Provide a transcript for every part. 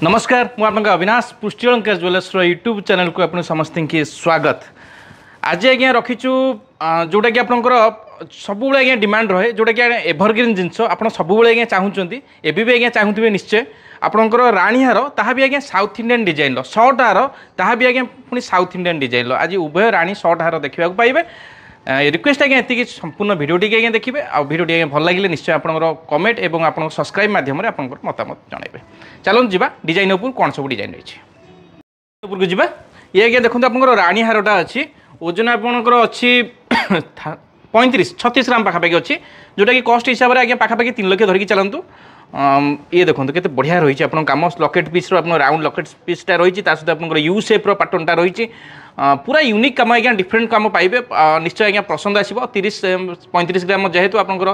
नमस्कार मु आपन अविनाश पुष्टि अलंकार ज्वेलर्स यूट्यूब चैनल को आपन समस्त की स्वागत। आज आज्ञा रखीचु जोटा कि आपंकर सब आज्ञा डिमांड रहे जोटा कि एभरग्रीन जिनस आप सब आज्ञा चाहूँगी एबी भी आज्ञा चाहूबे निश्चय आपंकर राणीहार ताहा भी आज्ञा साउथ इंडियन डिजाइन सर्ट हार ताहा भी आज्ञा पुणी साउथ इंडियन डिजाइन आज उभय राणी सर्ट हार देखा पाइबे। रिक्वेस्ट आज्ञा ये संपूर्ण भिडियोटी आज्ञा देखिए आ भिडियोटी आज्ञा भल लगे निश्चय आपंकर कमेंट और आप सब्सक्राइब मध्यम मतामत जनइबे। चलो जा डिजाइन उपर कौन सब डिजाइन रही उपरको जा ये आज्ञा देखो आप राणी हारटा अच्छी ओजन आपंकर अच्छी 35-36 ग्राम पाखापाखि अच्छी जोटा कि कस्ट हिसाब से आज्ञा पाखापाखि 3 लाख धरिकी चलतु। ये देखो के बढ़िया रही आप कम लकेट पीस राउंड लकेट पीसटा रही सहित आप यू सेप्र पैटर्नटा रही पूरा यूनिक कम आज्ञा डिफरेंट कम पाइबे निश्चय आज्ञा पसंद आसो 30-35 ग्राम जेहेतु आपंकर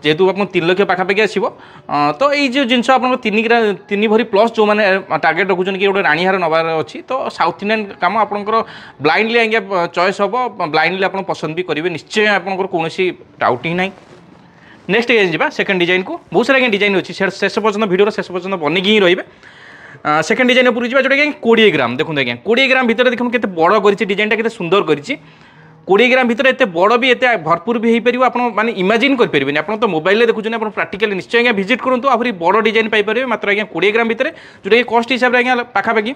जेहेतु आप 3 लाख पाखापाखि आसो तो ये जो जिनस आप 3 भरी प्लस जो मैंने टार्गेट रखुन कि गोटे राणीहार नबार अच्छी तो साउथ इंडियन कम आपंकर ब्लाइंडली आज्ञा चॉइस हम ब्लाइंडली आप पसंद भी करेंगे निश्चय आपंकर कौन डाउट ही ना। नेक्स्ट जा सेकेंड डिजाइन को बहुत सारा डिजाइन अच्छी शेष पर्यटन भिडियो शेष पर्यटन बनिकी ही रही है। सेकेंड डिजाइन उपरको जा जोटा कि 20 ग्राम देखो आज्ञा 20 ग्राम भितर देखो केते बड़ कर डिजाइनटा केते सुंदर कर 20 ग्राम भितर एत बड़ भी एत भरपूर भी हो पार आप माने इमेजिन करेंगे आप तो मोबाइल देखुन आप प्राक्टिकली निश्चय आज्ञा विजिट करूँ आहरी बड़ डिजाइन पाइपर मात्र आज्ञा 20 ग्राम भितर जोटा कि कस्ट हिसाब से आज्ञा पाखापाखि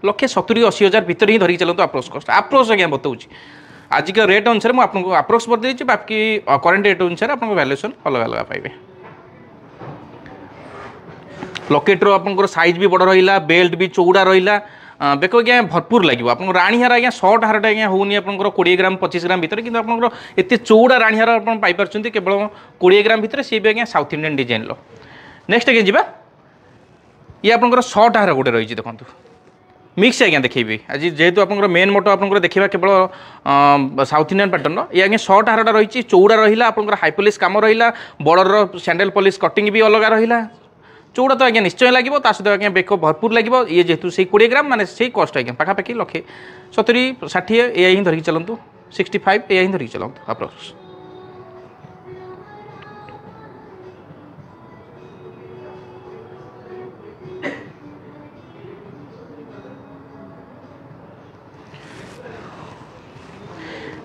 1,70,80 हज़ार भितर ही धरिक चलते अप्रोच कस्ट अप्रोच आज्ञा बताऊँ आज का रेट अनुसार मुझे आपको अप्रोक्स बतई बाकी करेन्ट रेट अनुसार आप वैल्यूएसन अलग अलग पाइबे। लकेट्र आप साइज भी बड़ रहा बेल्ट भी चौड़ा रहा बेक आज्ञा भरपूर लगे आप राणीहार आज्ञा सर्ट हारटा आज्ञा होनी आप 20 ग्राम 25 ग्राम भितर कि आप चौड़ा राणीहार आप पाइपर केवल 20 ग्राम भितर सी भी आज्ञा साउथ इंडियन डिजाइन। नेक्स्ट आज्ञा जा ये आप सर्ट हार गोटे रही देखो मिक्स आज्ञा देखी आज जेहेतु आप मेन मोटो आप देखा केवल साउथ इंडियन पैटर्न ये आज्ञा सर्ट हारटा रही चौड़ा रहा आप हाई पॉलिश कम रहा बॉर्डर सैंडल पॉलिश कटिंग भी अलग रहा चौड़ा तो आज्ञा निश्चय लगे सहित आज्ञा बेक भरपूर लगे ये जेहेतु से 20 ग्राम माने से कस्ट आज्ञा पाखापाखि 1,70-60 या ही धरिक चलतु 65 या ही धरिक चलतु अप्रोक्स।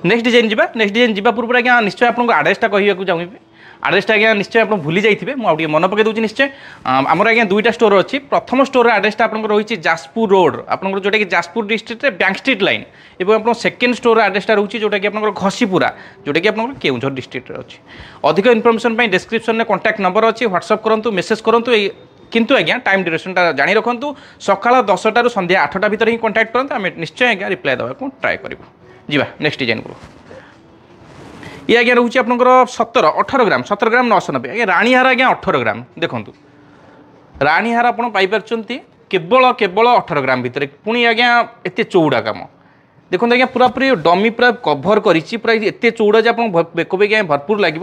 नेक्स्ट डिजाइन जा पूर्व आज्ञा निश्चय आपको आड्रेसटा कहूँ चाहिए आड्रेसटा आज्ञा निश्चय आप भूली जाइए मुझे मन पकई दूसरी निश्चय आमर आज्ञा 2टा स्टोर अच्छी प्रथम स्टोर आड्रेसटा आप रही जाजपुर रोड आप जोटा कि Jajpur district bank street line और आप सेकेंड स्टोर आड्रेसटा रोचे जोटा कि आप घसीपुरा जोटा कि आप केउझर डिस्ट्रिक्ट अच्छी अधिक इनफर्मेशन डिस्क्रिप्शन में कॉन्टैक्ट नंबर अच्छी व्हाट्सअप करूँ मेसेज करूँ किंतु आज्ञा टाइम ड्यूरेशनटा जानी रखुँ सकाल 10टा संध्या 8टा भितर ही कॉन्टैक्ट करते आम निश्चय आज्ञा रिप्लाई देवाक ट्राए करूँ। जी नेक्स्ट डिजाइन को ये आज्ञा रोचे आपंकर 17-18 ग्राम 17 ग्राम 990 आज्ञा राणीहार आज्ञा 18 ग्राम देखो राणीहार आप पाइपर केवल 18 ग्राम भितर पुणी आज्ञा एत चौड़ा कम देखो आज्ञा पूरा पूरी डमी पूरा कभर करा एत चौड़ा जे आप बेक आज्ञा भरपूर लगे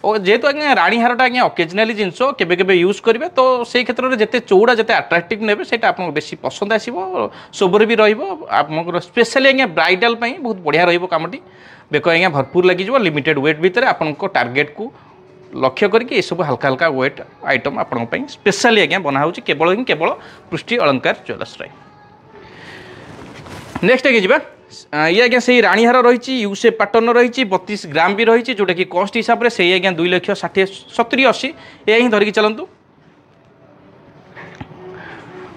और जेहेतु आज्ञा राणीहारटा आज्ञा ओकेजनाली जिनस केबे यूज करेंगे तो से क्षेत्र में जिते चौड़ा जिते आट्राक्टिव ने आपको बेसी पसंद आसो सोबर भी रहा स्पेशली आज्ञा ब्राइडल बहुत बढ़िया रमटी बेक आज्ञा भरपूर लगे लिमिटेड वेट भितर आपको टार्गेट को लक्ष्य करके सब हल्का हल्का वेट आइटम आपंपाई स्पेशली आज्ञा बना केवल पुष्टि अलंकार ज्वेलर्स। नेक्स्ट आगे जा ये आज्ञा से राणीहार रही यू सेप पैटर्न रही 32 ग्राम भी रही जोटा कि कस्ट हिसाब से से आज्ञा 2,60,70-80 या ही धरिकी चलतु।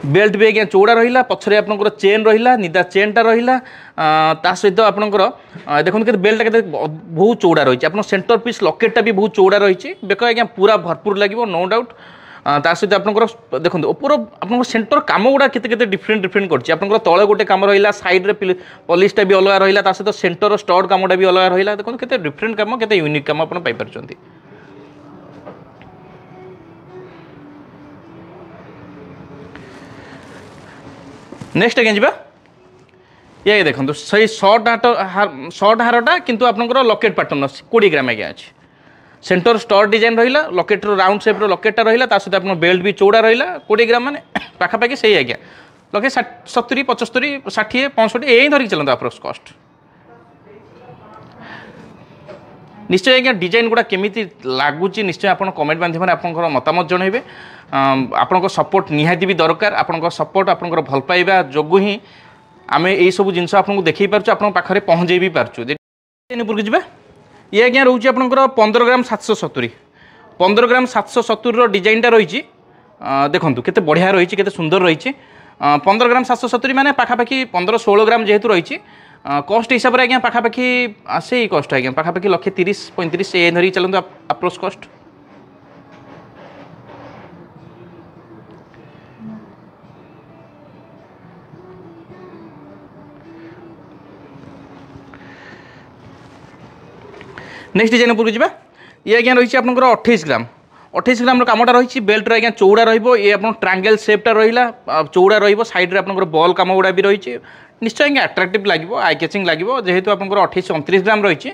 बेल्ट भी आज्ञा चौड़ा रहा पछरे आपंकर चेन रहा निदा चेनटा रहा सहित आपंकर देखो के बेल्टा के बहुत चौड़ा रही आप सेंटर पीस लकेटा भी बहुत चौड़ा रही बेक आज्ञा पूरा भरपूर लगे नो डाउट सहित आप देखो ऊपर आप सेंटर कम गुड़ा के डिफरेंट कर तले गोटे कम रहा साइड्रे पॉलिशटा भी अलग रहा सहित सेंटर स्टड कमटा भी अलग रहा देखो के डिफरेंट कम के यूनिक कम आप पाइपर। नेक्स्ट आज्ञा जा ये देखो सही सर्ट हारटा किंतु आपंकर लकेट पैटर्न 20 ग्राम आज्ञा अच्छी सेंटर स्टर डिजाइन रहा लकेट्र राउंड सेप्र लकेटा रहा सहित आप बेल्ट भी चौड़ा रहा 20 ग्राम मैंने पाखापाखि से आज्ञा 1,70-75-60-65 यही धरिक चलता अप्रोक्स कस्ट। निश्चय आज्ञा डिजाइन गुड़ा केमी लगुच निश्चय आप कमेंट माध्यम आप मतामत जनइबे आपण सपोर्ट निहाती भी दरकार आपण सपोर्ट आप भल पाइबा जोगु ही आम यही सब जिन आपको देखी पार्छु आप पाखे पहुँचे भी पार्छु उपरको जी ये आज्ञा रोचे आप 15 ग्राम 770 15 ग्राम 770 डिजाइनटा रही देखूँ केते बढ़िया रही केते सुंदर रही 15 ग्राम 770 माने पाखापाखि 15-16 ग्राम जेहेतु रही कस्ट हिसाब से आज्ञा पाखापाखि से कस्ट आज्ञा पाखापाखि 130-35 ये धरिक चलते अप्रोच कस्ट नेक्स्ट डिजाइन उपरको जी ये आज्ञा रही आप 28 ग्राम 28 ग्राम कामटा रही बेल्ट आज्ञा चौड़ा रही ट्रायंगल सेपटा रहा चौड़ा रईड में आप बल कम गुड़ा भी रही निश्चय आज्ञा अट्राक्टिव लगे आई कैचिंग लगे जेहेतु आप 28-29 ग्राम रही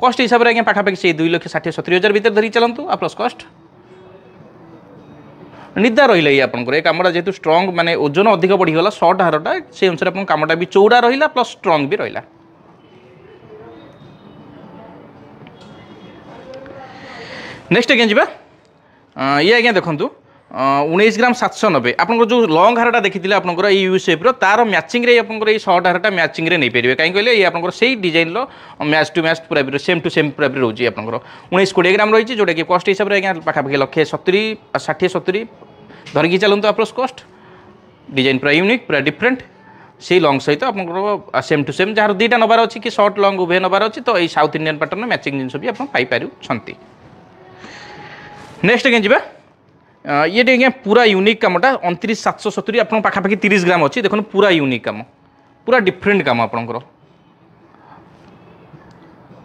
कस्ट हिसाब से आज्ञा पाखापाखि से 2,60,70,000 भर धरिक चलतु आ प्लस कस्ट निदा रहा ये आपंकर ये कमटा जेहेतु स्ट्रंग माने ओजन अधिक बढ़ीगला सर्ट हारटा से अनुसार आप कमटा भी चौड़ा रहा प्लस स्ट्रंग भी रहा नेक्स्ट आज्ञा जी ये आज्ञा देखूँ 19 ग्राम 790 आप जो लंग हारटा देखी आपंकर यू सेप्र तार मैचिंग आप सर्ट हारटा मैचिंग नहीं पारे कहीं कहले ये आप से डिजाइन मैच टू मैच पूरा सेम टू सेम पूरा रोचे आपंकर 19-20 ग्राम रही जोटा कि कस्ट हिसाब से आज्ञा पाखापाखि 1,70,60,70 धरिकी चलते प्लस कस्ट डिजाइन पूरा यूनिक पूरा डिफरेंट से लंग सहित आप सेम टू सेम जार दुईटा नबार अच्छी कि सर्ट लंग उभय नबार अच्छी तो ये साउथ इंडियन पैटर्न मैचिंग जिन भी आप पाइपर। नेक्स्ट आज्ञा जी ये आज्ञा पूरा यूनिक कमटा 29,770 आप पाखापाखि 30 ग्राम अच्छी देखो पूरा यूनिक कम पूरा डिफरेंट कम आपंकर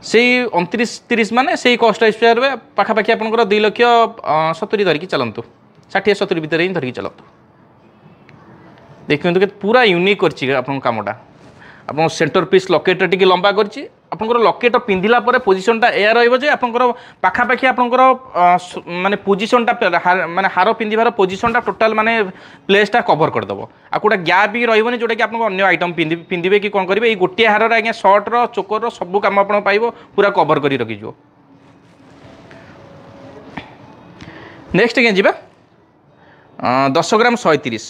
से 29-30 माने से कस्ट हिसाब पाखापाखि आप 2,70,000 धरिकी चलतु 60-70 भितर ही धरिकी चलतु देखते पूरा यूनिक कर कमटा आप सेंटर पीस लकेट टी लंबा कर लकेट पिंधिला पोजिशनटा या रही पाखापाखि आपंकर माने पोजिशनटा माने हार पिंधार पोजिशनटा टोटाल माने प्लेसटा कवर करदेव आउटा गैप भी रही जोटा कि आप अन्य आइटम पिंधे कि कौन करेंगे ये गोटे हार आज्ञा सर्टर चोकर सब कम आप पूरा कवर कर रखी। नेक्स्ट आज्ञा जी 10 ग्राम 130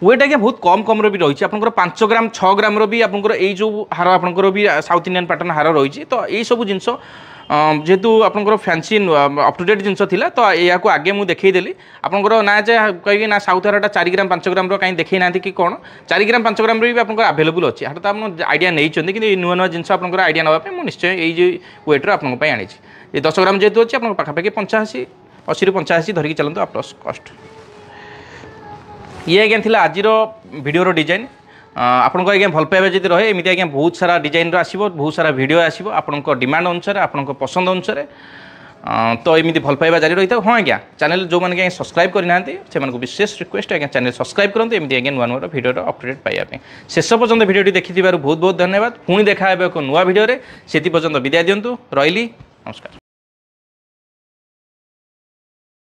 वेट आज्ञा बहुत कम कम भी रही आप 5 ग्राम 6 ग्राम भी आपंकर यही जो हार आपंकर भी साउथ इंडियन पैटर्न हार रही तो यही सब जिन जेहेतु आपंकर फैंसी अप टू डेट जिनस थिला तो या आगे मुझे देखईदेली आपंकर ना जे कहीं ना साउथ हारटा 4 ग्राम 5 ग्राम कहीं देखई ना कि कौन 4 ग्राम 5 ग्राम भी आपंकर अवेलेबल अच्छी हाट तो आप आइडिया नहीं कि नुआ नुआ जिन आपंकर आइडिया नापी मुझे निश्चय यही वेट्रे आपंप आनी ये 10 ग्राम जेहतु अच्छी आप पाखापाखि 85-80 धरिकी चलते आप प्लस कस्ट ये आज्ञा थिला आजिर वीडियोर डिजाइन आपको आज्ञा भल पाइबा जब रहे एमती आज्ञा बहुत सारा डिजाइन आसो बहुत सारा वीडियो आसो आपंक डिमांड अनुसार आपंक पसंद अनुसार तो एमती भल पाइबा जारी रही था। हाँ आज्ञा चैनल जो मैंने आज्ञा सब्सक्राइब करना से विशेष रिक्वेस्ट आज्ञा चैनल सब्सक्राइब करूँ एमती आज्ञा नुआ नुआ वीडियो अपडेट पाइबा शेष पर्यंत वीडियो देखी बहुत बहुत धन्यवाद पुणी देखा एक नुआ वीडियो से पर्यंत विदाय दिंतु रही नमस्कार।